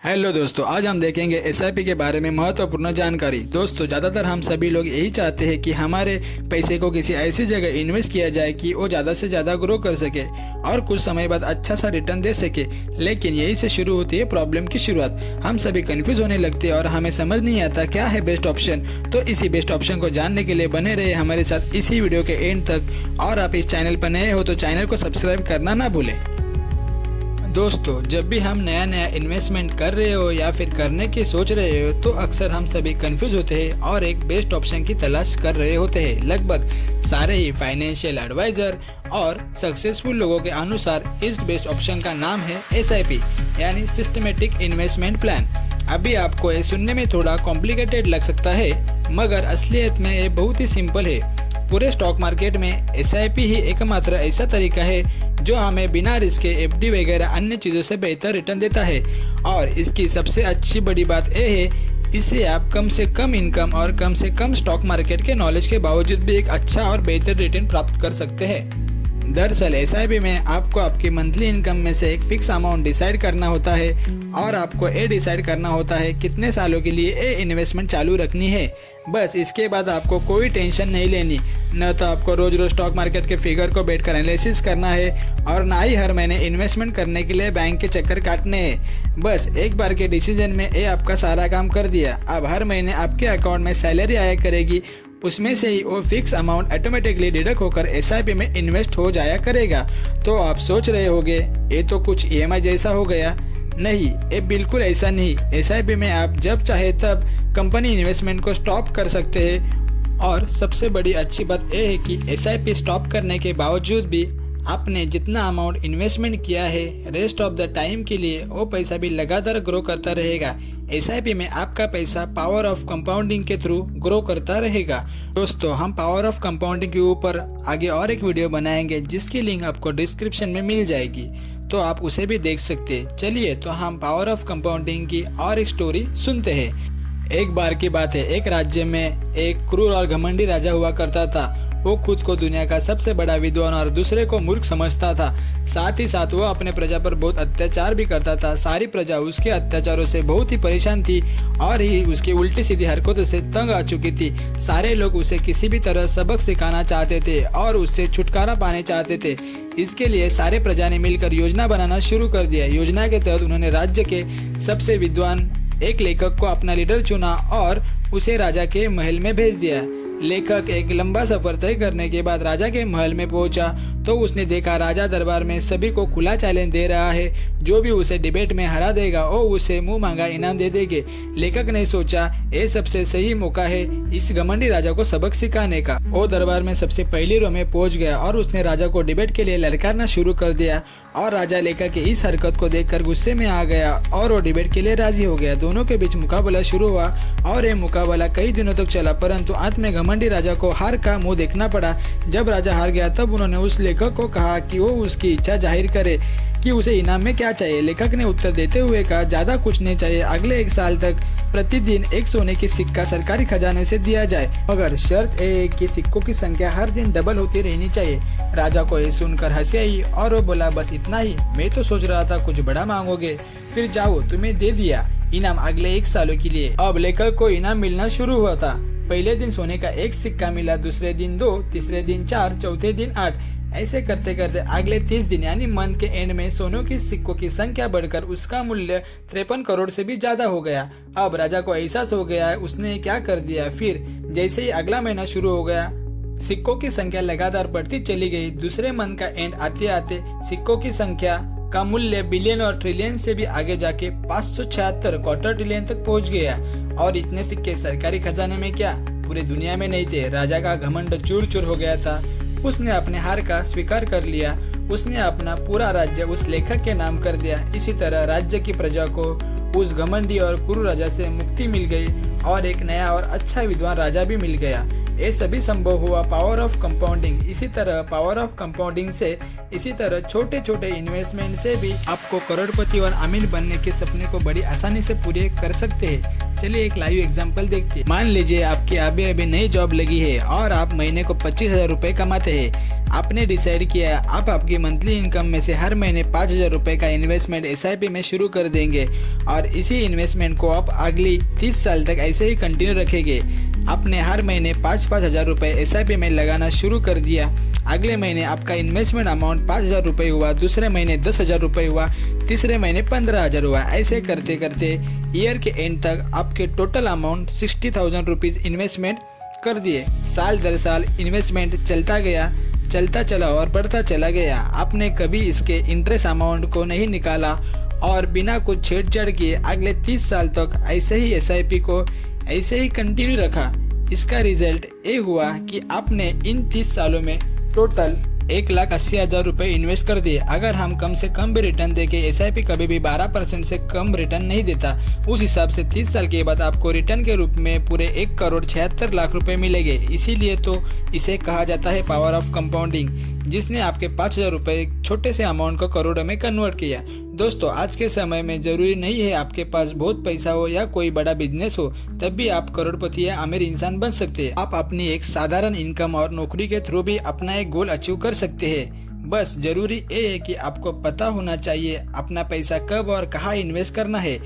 Hello दोस्तों, आज हम देखेंगे एसआईपी के बारे में महत्वपूर्ण जानकारी। दोस्तों, ज़्यादातर हम सभी लोग यही चाहते हैं कि हमारे पैसे को किसी ऐसी जगह इन्वेस्ट किया जाए कि वो ज़्यादा से ज़्यादा ग्रो कर सके और कुछ समय बाद अच्छा सा रिटर्न दे सके। लेकिन यही से शुरू होती है प्रॉब्लम की शुरुआत। हम सभी कंफ्यूज होने लगते हैं और हमें समझ नहीं आता क्या है बेस्ट ऑप्शन। तो इसी बेस्ट ऑप्शन को जानने के लिए बने रहे हमारे साथ इसी वीडियो के एंड तक। और आप इस चैनल पर नए हो तो चैनल को सब्सक्राइब करना ना भूलें। दोस्तों, जब भी हम नया इन्वेस्टमेंट कर रहे हो या फिर करने की सोच रहे हो तो अक्सर हम सभी कंफ्यूज होते हैं और एक बेस्ट ऑप्शन की तलाश कर रहे होते हैं। लगभग सारे ही फाइनेंशियल एडवाइजर और सक्सेसफुल लोगों के अनुसार इस बेस्ट ऑप्शन का नाम है एसआईपी यानी सिस्टमेटिक इन्वेस्टमेंट प्लान। अभी आपको ये सुनने में थोड़ा कॉम्प्लिकेटेड लग सकता है, मगर असलियत में ये बहुत ही सिंपल है। पूरे स्टॉक मार्केट में एसआईपी ही एकमात्र ऐसा तरीका है जो हमें बिना रिस्क के एफडी वगैरह अन्य चीजों से बेहतर रिटर्न देता है। और इसकी सबसे अच्छी बड़ी बात यह है, इससे आप कम से कम इनकम और कम से कम स्टॉक मार्केट के नॉलेज के बावजूद भी एक अच्छा और बेहतर रिटर्न प्राप्त कर सकते हैं। दरअसल एसआईपी में आपको आपकी मंथली इनकम में से एक फिक्स अमाउंट डिसाइड करना होता है और आपको ये डिसाइड करना होता है कितने सालों के लिए ये इन्वेस्टमेंट चालू रखनी है। बस इसके बाद आपको कोई टेंशन नहीं लेनी, न तो आपको रोज रोज स्टॉक मार्केट के फिगर को बैठकर एनालिसिस करना है और ना ही हर महीने इन्वेस्टमेंट करने के लिए बैंक के चक्कर काटने हैं। बस एक बार के डिसीजन में ये आपका सारा काम कर दिया। अब हर महीने आपके अकाउंट में सैलरी आया करेगी, उसमें से ही वो फिक्स अमाउंट ऑटोमेटिकली डिडक्ट होकर एसआईपी में इन्वेस्ट हो जाया करेगा। तो आप सोच रहे होंगे ये तो कुछ ईएमआई जैसा हो गया। नहीं, ये बिल्कुल ऐसा नहीं। एसआईपी में आप जब चाहे तब कंपनी इन्वेस्टमेंट को स्टॉप कर सकते हैं और सबसे बड़ी अच्छी बात यह है कि एसआईपी स्टॉप करने के बावजूद भी आपने जितना अमाउंट इन्वेस्टमेंट किया है रेस्ट ऑफ द टाइम के लिए वो पैसा भी लगातार ग्रो करता रहेगा। एसआईपी में आपका पैसा पावर ऑफ कंपाउंडिंग के थ्रू ग्रो करता रहेगा। दोस्तों, हम पावर ऑफ कंपाउंडिंग के ऊपर आगे और एक वीडियो बनाएंगे जिसकी लिंक आपको डिस्क्रिप्शन में मिल जाएगी, तो आप उसे भी देख सकते हैं। चलिए तो हम पावर ऑफ कंपाउंडिंग की और एक स्टोरी सुनते हैं। एक बार की बात है, एक राज्य में एक क्रूर और घमंडी राजा हुआ करता था। वो खुद को दुनिया का सबसे बड़ा विद्वान और दूसरे को मूर्ख समझता था। साथ ही साथ वो अपने प्रजा पर बहुत अत्याचार भी करता था। सारी प्रजा उसके अत्याचारों से बहुत ही परेशान थी और ही उसकी उल्टी सीधी हरकतों से तंग आ चुकी थी। सारे लोग उसे किसी भी तरह सबक सिखाना चाहते थे और उससे छुटकारा पाने चाहते थे। इसके लिए सारे प्रजा ने मिलकर योजना बनाना शुरू कर दिया। योजना के तहत उन्होंने राज्य के सबसे विद्वान एक लेखक को अपना लीडर चुना और उसे राजा के महल में भेज दिया। लेखक एक लंबा सफर तय करने के बाद राजा के महल में पहुंचा तो उसने देखा राजा दरबार में सभी को खुला चैलेंज दे रहा है। जो भी उसे डिबेट में हरा देगा वो उसे मुंह मांगा इनाम दे देंगे। लेखक ने सोचा ये सबसे सही मौका है इस घमंडी राजा को सबक सिखाने का। वो दरबार में सबसे पहली रो में पहुंच गया और उसने राजा को डिबेट के लिए ललकारना शुरू कर दिया। और राजा लेखक की इस हरकत को देखकर गुस्से में आ गया और वो डिबेट के लिए राजी हो गया। दोनों के बीच मुकाबला शुरू हुआ और ये मुकाबला कई दिनों तक चला, परंतु अंत में घमंडी राजा को हार का मुंह देखना पड़ा। जब राजा हार गया तब उन्होंने उस लेखक को कहा कि वो उसकी इच्छा जाहिर करे कि उसे इनाम में क्या चाहिए। लेखक ने उत्तर देते हुए कहा, ज्यादा कुछ नहीं चाहिए, अगले 1 साल तक प्रतिदिन एक सोने की सिक्का सरकारी खजाने से दिया जाए, मगर शर्त है कि सिक्कों की संख्या हर दिन डबल होती रहनी चाहिए। राजा को ये सुनकर हंसी आई और वो बोला, बस इतना ही? मैं तो सोच रहा था कुछ बड़ा मांगोगे। फिर जाओ, तुम्हें दे दिया इनाम अगले 1 सालों के लिए। अब लेखक को इनाम मिलना शुरू हुआ था। पहले दिन सोने का 1 सिक्का मिला, दूसरे दिन 2, तीसरे दिन 4, चौथे दिन 8। ऐसे करते करते अगले 30 दिन यानी मंथ के एंड में सोनों की सिक्कों की संख्या बढ़कर उसका मूल्य 53 करोड़ से भी ज्यादा हो गया। अब राजा को एहसास हो गया उसने क्या कर दिया। फिर जैसे ही अगला महीना शुरू हो गया सिक्कों की संख्या लगातार बढ़ती चली गई। दूसरे मंथ का एंड आते आते सिक्कों की संख्या का मूल्य बिलियन और ट्रिलियन से भी आगे जाके 576 क्वार्टर ट्रिलियन तक पहुंच गया। और इतने सिक्के सरकारी खजाने में क्या, पूरी दुनिया में नहीं थे। राजा का घमंड चूर चूर हो गया था। उसने अपने हार का स्वीकार कर लिया। उसने अपना पूरा राज्य उस लेखक के नाम कर दिया। इसी तरह राज्य की प्रजा को उस घमंडी और क्रूर राजा से मुक्ति मिल गई और एक नया और अच्छा विद्वान राजा भी मिल गया। ये सभी संभव हुआ पावर ऑफ कंपाउंडिंग। इसी तरह पावर ऑफ कंपाउंडिंग से इसी तरह छोटे छोटे इन्वेस्टमेंट से भी आपको करोड़पति और अमीर बनने के सपने को बड़ी आसानी से पूरे कर सकते हैं। चलिए एक लाइव एग्जांपल देखते हैं। मान लीजिए आपकी अभी नई जॉब लगी है और आप महीने को 25,000 रुपए कमाते हैं। आपने डिसाइड किया आप आपकी मंथली इनकम में से हर महीने 5,000 रुपए का इन्वेस्टमेंट SIP में शुरू कर देंगे और इसी इन्वेस्टमेंट को आप अगली 30 साल तक ऐसे ही कंटिन्यू रखेंगे। आपने हर महीने 5-5 हजार रुपए SIP में लगाना शुरू कर दिया। अगले महीने आपका इन्वेस्टमेंट अमाउंट 5,000 रुपए हुआ, दूसरे महीने 10,000 रुपए हुआ, तीसरे महीने 15,000 हुआ। ऐसे करते करते ईयर के एंड तक आपके टोटल अमाउंट 60,000 रुपीज इन्वेस्टमेंट कर दिए। साल दर साल इन्वेस्टमेंट चलता चला और बढ़ता चला गया। आपने कभी इसके इंटरेस्ट अमाउंट को नहीं निकाला और बिना कुछ छेड़छाड़ किए अगले 30 साल तक ऐसे ही SIP को ऐसे ही कंटिन्यू रखा। इसका रिजल्ट ये हुआ कि आपने इन 30 सालों में टोटल 1,80,000 रुपए इन्वेस्ट कर दिए। अगर हम कम से कम भी रिटर्न देके SIP कभी भी 12% से कम रिटर्न नहीं देता, उस हिसाब से 30 साल के बाद आपको रिटर्न के रूप में पूरे 1,76,00,000 रुपए मिलेंगे। इसीलिए तो इसे कहा जाता है पावर ऑफ कंपाउंडिंग, जिसने आपके 5,000 रुपए छोटे से अमाउंट को करोड़ों में कन्वर्ट किया। दोस्तों, आज के समय में जरूरी नहीं है आपके पास बहुत पैसा हो या कोई बड़ा बिजनेस हो तब भी आप करोड़पति या अमीर इंसान बन सकते हैं। आप अपनी एक साधारण इनकम और नौकरी के थ्रू भी अपना एक गोल अचीव कर सकते हैं। बस जरूरी ये है कि आपको पता होना चाहिए अपना पैसा कब और कहाँ इन्वेस्ट करना है।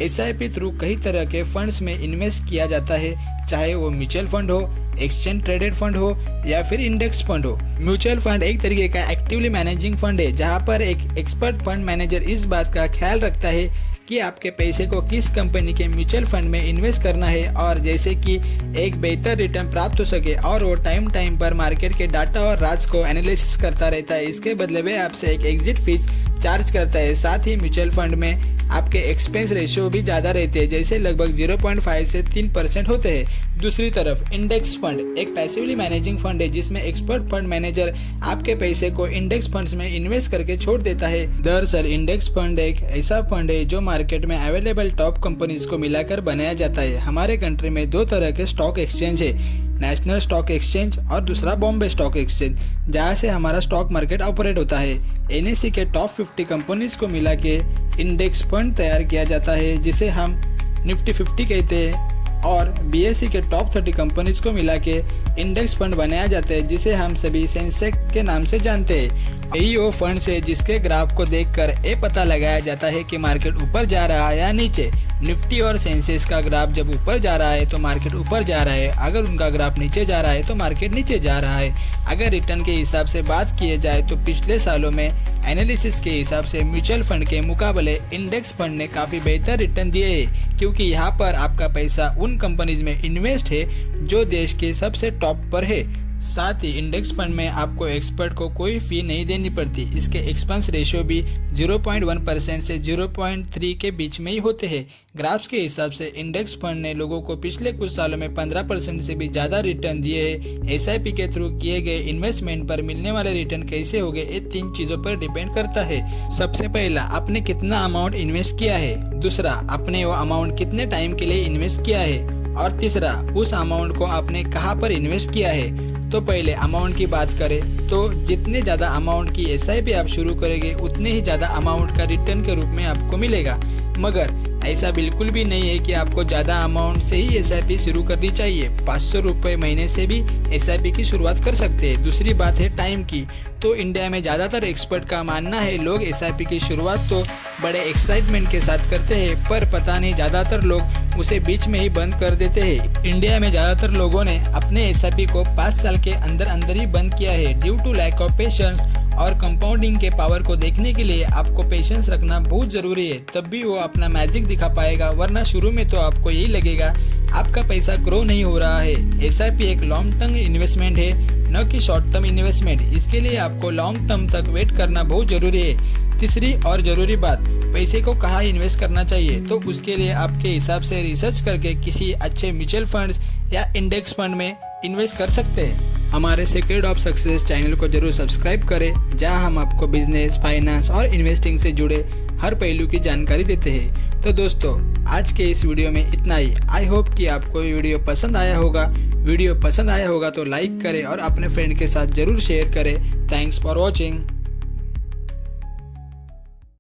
SIP थ्रू कई तरह के फंड्स में इन्वेस्ट किया जाता है, चाहे वो म्यूचुअल फंड हो, एक्सचेंज ट्रेडेड फंड हो या फिर इंडेक्स फंड हो। म्यूचुअल फंड एक तरीके का एक्टिवली मैनेजिंग फंड है, जहां पर एक एक्सपर्ट फंड मैनेजर इस बात का ख्याल रखता है कि आपके पैसे को किस कंपनी के म्यूचुअल फंड में इन्वेस्ट करना है और जैसे कि एक बेहतर रिटर्न प्राप्त हो सके। और वो टाइम पर मार्केट के डाटा और राज को एनालिसिस करता रहता है। इसके बदले में आपसे एक एग्जिट फीस चार्ज करता है। साथ ही म्यूचुअल फंड में आपके एक्सपेंस रेशियो भी ज्यादा रहते हैं, जैसे लगभग 0.5 से 3% होते हैं। दूसरी तरफ इंडेक्स फंड एक पैसिवली मैनेजिंग फंड है, जिसमें एक्सपर्ट फंड मैनेजर आपके पैसे को इंडेक्स फंड्स में इन्वेस्ट करके छोड़ देता है। दरअसल इंडेक्स फंड एक ऐसा फंड है जो मार्केट में अवेलेबल टॉप कंपनीज को मिलाकर बनाया जाता है। हमारे कंट्री में 2 तरह के स्टॉक एक्सचेंज है, नेशनल स्टॉक एक्सचेंज और दूसरा बॉम्बे स्टॉक एक्सचेंज, जहाँ से हमारा स्टॉक मार्केट ऑपरेट होता है। NSE के टॉप 50 कंपनीज को मिला के इंडेक्स फंड तैयार किया जाता है, जिसे हम निफ्टी 50 कहते हैं, और BSE के टॉप 30 कंपनीज को मिला के इंडेक्स फंड बनाया जाता है, जिसे हम सभी सेंसेक्स के नाम से जानते हैं। यही वो फंड है जिसके ग्राफ को देखकर ये पता लगाया जाता है कि मार्केट ऊपर जा रहा है या नीचे। निफ्टी और सेंसेक्स का ग्राफ जब ऊपर जा रहा है तो मार्केट ऊपर जा रहा है, अगर उनका ग्राफ नीचे जा रहा है तो मार्केट नीचे जा रहा है। अगर रिटर्न के हिसाब से बात किए जाए तो पिछले सालों में एनालिसिस के हिसाब से म्यूचुअल फंड के मुकाबले इंडेक्स फंड ने काफी बेहतर रिटर्न दिए हैं, क्योंकि यहाँ पर आपका पैसा उन कंपनीज में इन्वेस्ट है जो देश के सबसे टॉप पर है। साथ ही इंडेक्स फंड में आपको एक्सपर्ट को कोई फी नहीं देनी पड़ती। इसके एक्सपेंस रेशियो भी 0.1% से 0.3 के बीच में ही होते हैं। ग्राफ्स के हिसाब से इंडेक्स फंड ने लोगों को पिछले कुछ सालों में 15% से भी ज्यादा रिटर्न दिए हैं। SIP के थ्रू किए गए इन्वेस्टमेंट पर मिलने वाले रिटर्न कैसे होंगे, ये 3 चीजों पर डिपेंड करता है। सबसे पहला, आपने कितना अमाउंट इन्वेस्ट किया है। दूसरा, आपने वो अमाउंट कितने टाइम के लिए इन्वेस्ट किया है। और तीसरा, उस अमाउंट को आपने कहाँ पर इन्वेस्ट किया है। तो पहले अमाउंट की बात करें तो जितने ज्यादा अमाउंट की SIP आप शुरू करेंगे उतने ही ज्यादा अमाउंट का रिटर्न के रूप में आपको मिलेगा। मगर ऐसा बिल्कुल भी नहीं है कि आपको ज्यादा अमाउंट से ही SIP शुरू करनी चाहिए। 500 रुपए महीने से भी SIP की शुरुआत कर सकते हैं। दूसरी बात है टाइम की। तो इंडिया में ज्यादातर एक्सपर्ट का मानना है लोग SIP की शुरुआत तो बड़े एक्साइटमेंट के साथ करते हैं, पर पता नहीं ज्यादातर लोग उसे बीच में ही बंद कर देते हैं। इंडिया में ज्यादातर लोगों ने अपने SIP को 5 साल के अंदर अंदर ही बंद किया है, due to lack of patience. और कंपाउंडिंग के पावर को देखने के लिए आपको पेशेंस रखना बहुत जरूरी है, तब भी वो अपना मैजिक दिखा पाएगा। वरना शुरू में तो आपको यही लगेगा आपका पैसा ग्रो नहीं हो रहा है। SIP एक लॉन्ग टर्म इन्वेस्टमेंट है, न कि शॉर्ट टर्म इन्वेस्टमेंट। इसके लिए आपको लॉन्ग टर्म तक वेट करना बहुत जरूरी है। तीसरी और जरूरी बात, पैसे को कहाँ इन्वेस्ट करना चाहिए, तो उसके लिए आपके हिसाब से रिसर्च करके किसी अच्छे म्यूचुअल फंड्स या इंडेक्स फंड में इन्वेस्ट कर सकते हैं। हमारे सीक्रेट ऑफ सक्सेस चैनल को जरूर सब्सक्राइब करें, जहां हम आपको बिजनेस, फाइनेंस और इन्वेस्टिंग से जुड़े हर पहलू की जानकारी देते हैं। तो दोस्तों आज के इस वीडियो में इतना ही। आई होप कि आपको ये वीडियो पसंद आया होगा। वीडियो पसंद आया होगा तो लाइक करें और अपने फ्रेंड के साथ जरूर शेयर करें। Thanks for watching.